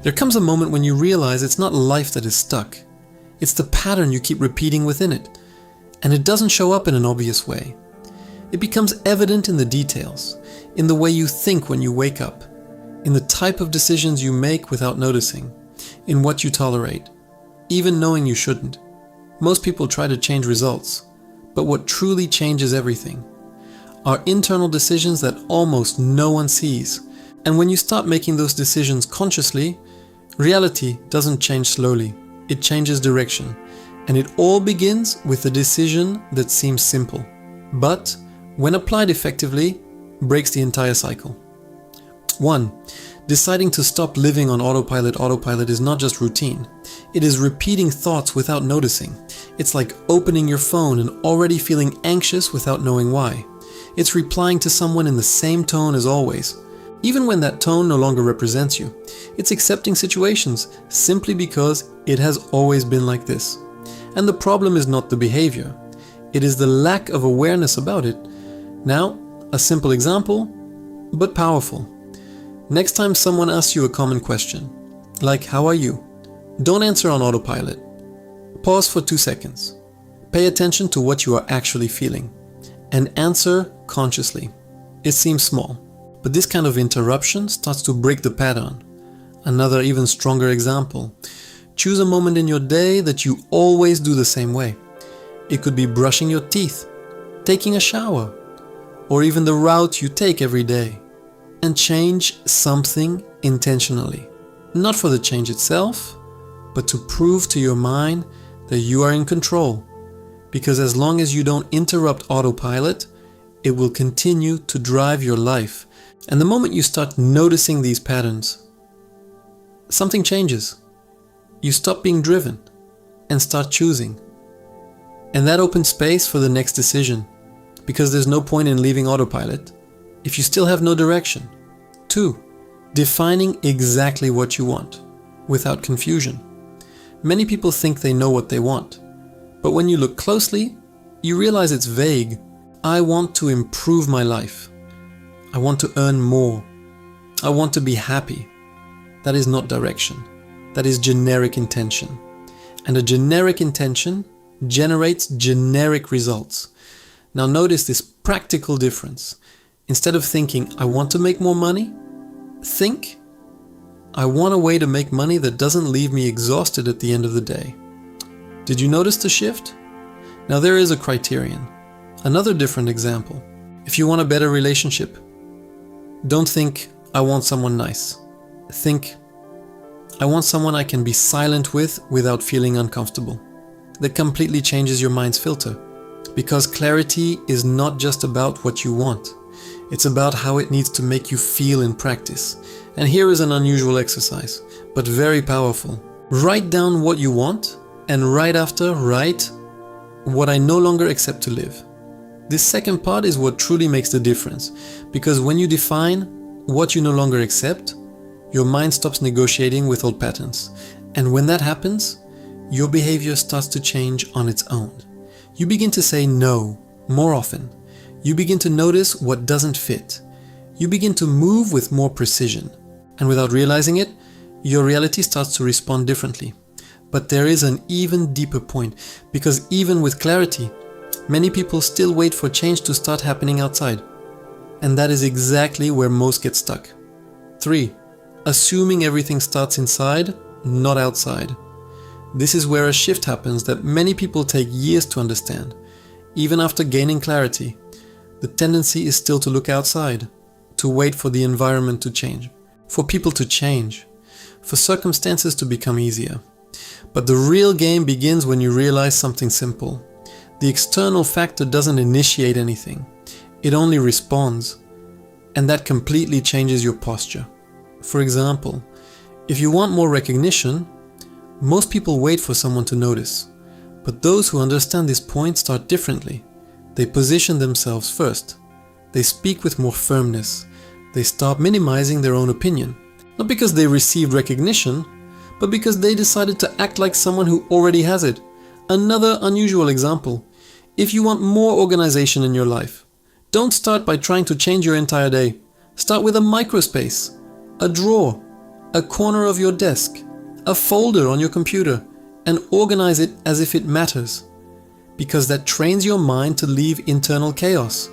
There comes a moment when you realize it's not life that is stuck. It's the pattern you keep repeating within it. And it doesn't show up in an obvious way. It becomes evident in the details, in the way you think when you wake up, in the type of decisions you make without noticing, in what you tolerate, even knowing you shouldn't. Most people try to change results, but what truly changes everything are internal decisions that almost no one sees. And when you start making those decisions consciously, reality doesn't change slowly, it changes direction. And it all begins with a decision that seems simple, but when applied effectively, breaks the entire cycle. 1. Deciding to stop living on autopilot. Autopilot is not just routine. It is repeating thoughts without noticing. It's like opening your phone and already feeling anxious without knowing why. It's replying to someone in the same tone as always, even when that tone no longer represents you. It's accepting situations simply because it has always been like this. And the problem is not the behavior. It is the lack of awareness about it. Now, a simple example, but powerful. Next time someone asks you a common question, like "How are you?" don't answer on autopilot. Pause for 2 seconds. Pay attention to what you are actually feeling and answer consciously. It seems small, but this kind of interruption starts to break the pattern. Another even stronger example. Choose a moment in your day that you always do the same way. It could be brushing your teeth, taking a shower, or even the route you take every day. And change something intentionally. Not for the change itself, but to prove to your mind that you are in control. Because as long as you don't interrupt autopilot, it will continue to drive your life. And the moment you start noticing these patterns, something changes. You stop being driven and start choosing. And that opens space for the next decision, because there's no point in leaving autopilot if you still have no direction. 2. Defining exactly what you want, without confusion. Many people think they know what they want, but when you look closely, you realize it's vague. I want to improve my life. I want to earn more. I want to be happy. That is not direction. That is generic intention. And a generic intention generates generic results. Now notice this practical difference. Instead of thinking, I want to make more money, think, I want a way to make money that doesn't leave me exhausted at the end of the day. Did you notice the shift? Now there is a criterion. Another different example. If you want a better relationship, don't think, I want someone nice. Think, I want someone I can be silent with without feeling uncomfortable. That completely changes your mind's filter. Because clarity is not just about what you want. It's about how it needs to make you feel in practice. And here is an unusual exercise, but very powerful. Write down what you want, and right after write what I no longer accept to live. This second part is what truly makes the difference, because when you define what you no longer accept, your mind stops negotiating with old patterns. And when that happens, your behavior starts to change on its own. You begin to say no more often. You begin to notice what doesn't fit. You begin to move with more precision. And without realizing it, your reality starts to respond differently. But there is an even deeper point, because even with clarity, many people still wait for change to start happening outside. And that is exactly where most get stuck. 3. Assuming everything starts inside, not outside. This is where a shift happens that many people take years to understand. Even after gaining clarity, the tendency is still to look outside, to wait for the environment to change, for people to change, for circumstances to become easier. But the real game begins when you realize something simple. The external factor doesn't initiate anything, it only responds, and that completely changes your posture. For example, if you want more recognition, most people wait for someone to notice. But those who understand this point start differently. They position themselves first. They speak with more firmness. They stop minimizing their own opinion. Not because they received recognition, but because they decided to act like someone who already has it. Another unusual example. If you want more organization in your life, don't start by trying to change your entire day. Start with a microspace, a drawer, a corner of your desk, a folder on your computer, and organize it as if it matters, because that trains your mind to leave internal chaos,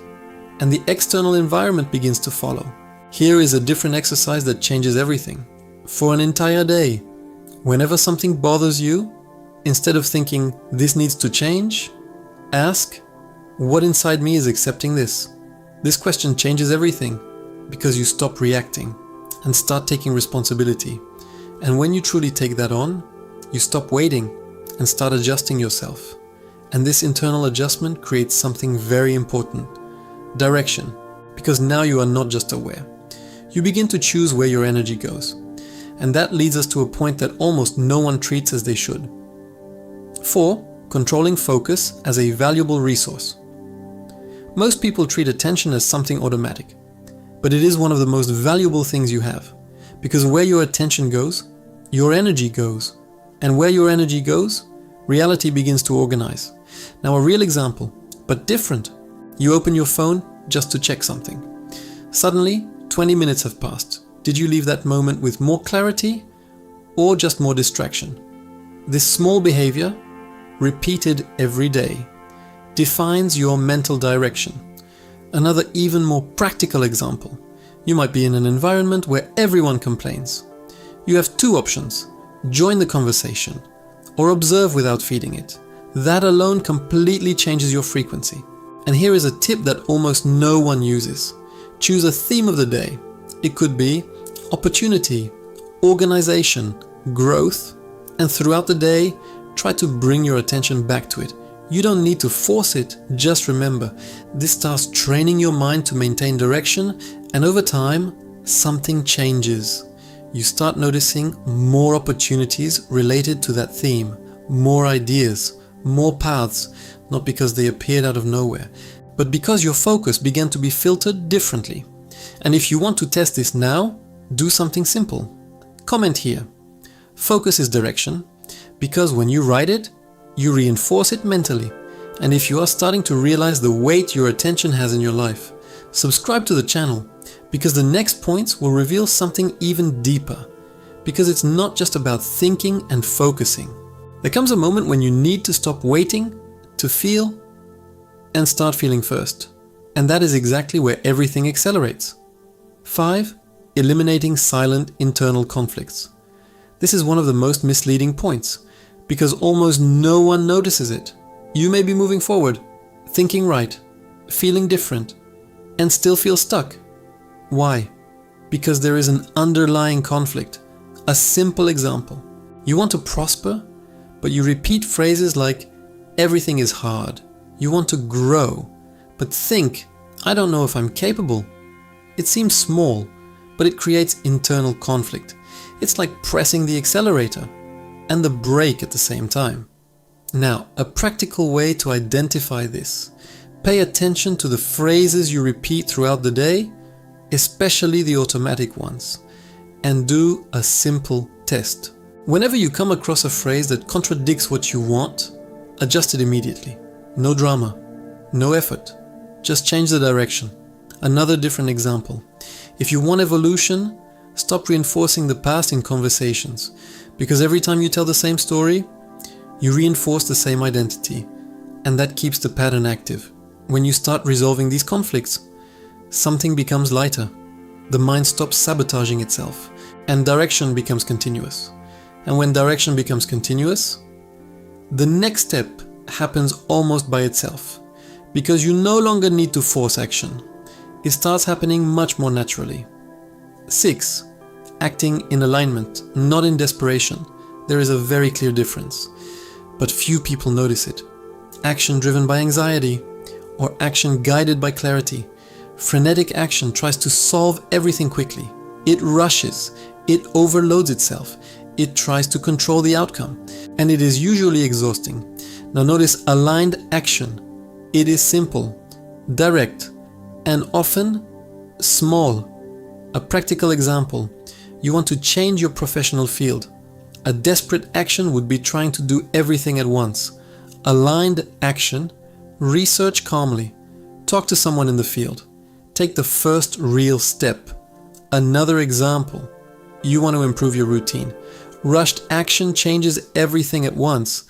and the external environment begins to follow. Here is a different exercise that changes everything. For an entire day, whenever something bothers you, instead of thinking, this needs to change, ask, what inside me is accepting this? This question changes everything, because you stop reacting and start taking responsibility. And when you truly take that on, you stop waiting and start adjusting yourself. And this internal adjustment creates something very important: direction. Because now you are not just aware. You begin to choose where your energy goes. And that leads us to a point that almost no one treats as they should. 4. Controlling focus as a valuable resource. Most people treat attention as something automatic, but it is one of the most valuable things you have. Because where your attention goes, your energy goes. And where your energy goes, reality begins to organize. Now, a real example, but different. You open your phone just to check something. Suddenly, 20 minutes have passed. Did you leave that moment with more clarity or just more distraction? This small behavior, repeated every day, defines your mental direction. Another even more practical example. You might be in an environment where everyone complains. You have two options: join the conversation or observe without feeding it. That alone completely changes your frequency. And here is a tip that almost no one uses. Choose a theme of the day. It could be opportunity, organization, growth, and throughout the day, try to bring your attention back to it. You don't need to force it, just remember, this starts training your mind to maintain direction, and over time, something changes. You start noticing more opportunities related to that theme, more ideas, more paths, not because they appeared out of nowhere, but because your focus began to be filtered differently. And if you want to test this now, do something simple. Comment here. Focus is direction, because when you write it, you reinforce it mentally. And if you are starting to realize the weight your attention has in your life, subscribe to the channel, because the next points will reveal something even deeper. Because it's not just about thinking and focusing. There comes a moment when you need to stop waiting to feel and start feeling first. And that is exactly where everything accelerates. 5. Eliminating silent internal conflicts. This is one of the most misleading points, because almost no one notices it. You may be moving forward, thinking right, feeling different, and still feel stuck. Why? Because there is an underlying conflict. A simple example. You want to prosper, but you repeat phrases like, everything is hard. You want to grow, but think, I don't know if I'm capable. It seems small, but it creates internal conflict. It's like pressing the accelerator and the brake at the same time. Now, a practical way to identify this. Pay attention to the phrases you repeat throughout the day, especially the automatic ones, and do a simple test. Whenever you come across a phrase that contradicts what you want, adjust it immediately. No drama, no effort, just change the direction. Another different example. If you want evolution, stop reinforcing the past in conversations, because every time you tell the same story, you reinforce the same identity, and that keeps the pattern active. When you start resolving these conflicts, something becomes lighter. The mind stops sabotaging itself, and direction becomes continuous. And when direction becomes continuous, the next step happens almost by itself, because you no longer need to force action. It starts happening much more naturally. 6. Acting in alignment, not in desperation. There is a very clear difference, but few people notice it. Action driven by anxiety, or action guided by clarity. Frenetic action tries to solve everything quickly. It rushes, it overloads itself, it tries to control the outcome, and it is usually exhausting. Now notice aligned action. It is simple, direct, and often small. A practical example. You want to change your professional field. A desperate action would be trying to do everything at once. Aligned action, research calmly. Talk to someone in the field. Take the first real step. Another example. you want to improve your routine. Rushed action changes everything at once.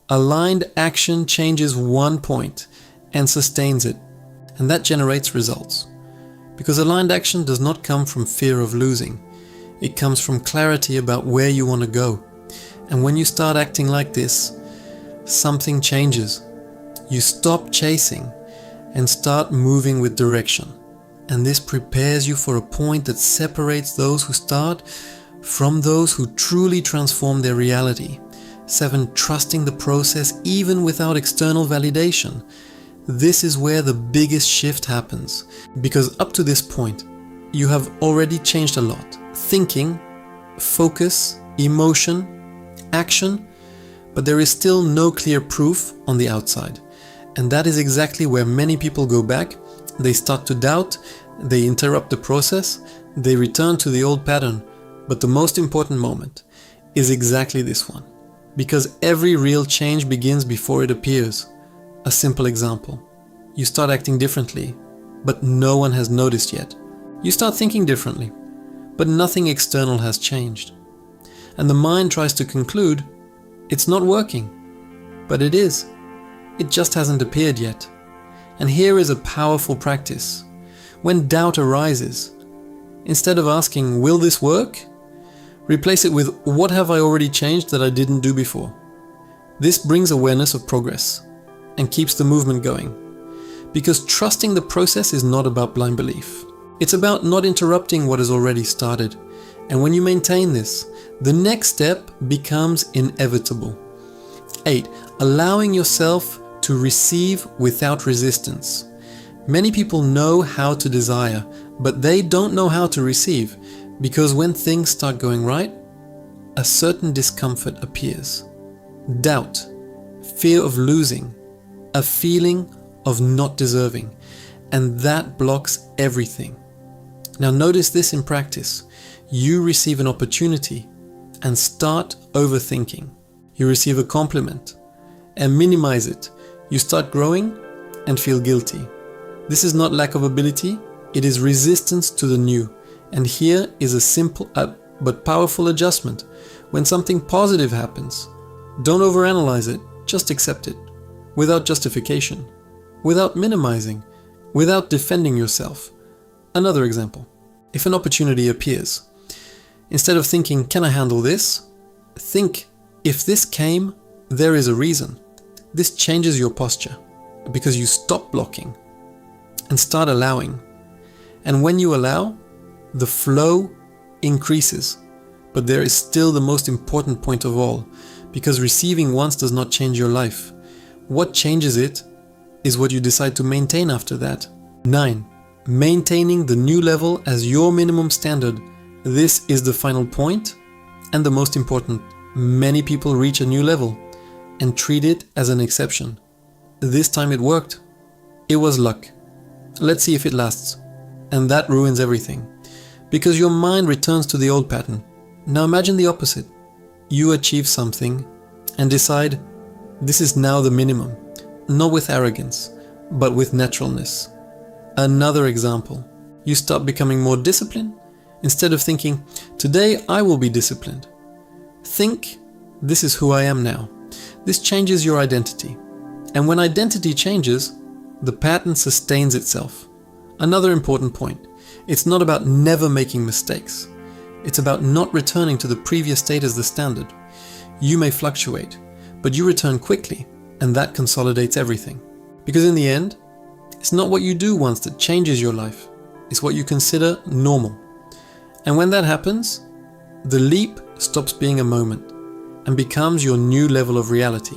Aligned action changes one point and sustains it, and that generates results. Because aligned action does not come from fear of losing. It comes from clarity about where you want to go. And when you start acting like this, something changes. You stop chasing and start moving with direction. And this prepares you for a point that separates those who start from those who truly transform their reality. 7. Trusting the process even without external validation. This is where the biggest shift happens, because up to this point, you have already changed a lot. Thinking, focus, emotion, action, but there is still no clear proof on the outside. And that is exactly where many people go back. They start to doubt, they interrupt the process, they return to the old pattern. But the most important moment is exactly this one. Because every real change begins before it appears. A simple example. You start acting differently, but no one has noticed yet. You start thinking differently, but nothing external has changed. And the mind tries to conclude, it's not working. But it is. It just hasn't appeared yet. And here is a powerful practice. When doubt arises, instead of asking, will this work? Replace it with, what have I already changed that I didn't do before? This brings awareness of progress and keeps the movement going. Because trusting the process is not about blind belief. It's about not interrupting what has already started. And when you maintain this, the next step becomes inevitable. 8. Allowing yourself to receive without resistance. Many people know how to desire, but they don't know how to receive, because when things start going right, a certain discomfort appears. Doubt, fear of losing, a feeling of not deserving, and that blocks everything. Now notice this in practice. You receive an opportunity and start overthinking. You receive a compliment and minimize it. You start growing and feel guilty. This is not lack of ability, it is resistance to the new. And here is a simple but powerful adjustment. When something positive happens, don't overanalyze it, just accept it. Without justification, without minimizing, without defending yourself. Another example. If an opportunity appears, instead of thinking, can I handle this? Think, if this came, there is a reason. This changes your posture because you stop blocking and start allowing. And when you allow, the flow increases. But there is still the most important point of all, because receiving once does not change your life. What changes it is what you decide to maintain after that. 9. Maintaining the new level as your minimum standard. This is the final point and the most important. Many people reach a new level and treat it as an exception. This time it worked. It was luck. Let's see if it lasts. And that ruins everything. Because your mind returns to the old pattern. Now imagine the opposite. You achieve something and decide, this is now the minimum. Not with arrogance, but with naturalness. Another example. You start becoming more disciplined. Instead of thinking, today I will be disciplined. Think, this is who I am now. This changes your identity. And when identity changes, the pattern sustains itself. Another important point. It's not about never making mistakes. It's about not returning to the previous state as the standard. You may fluctuate, but you return quickly, and that consolidates everything. Because in the end, it's not what you do once that changes your life. It's what you consider normal. And when that happens, the leap stops being a moment and becomes your new level of reality.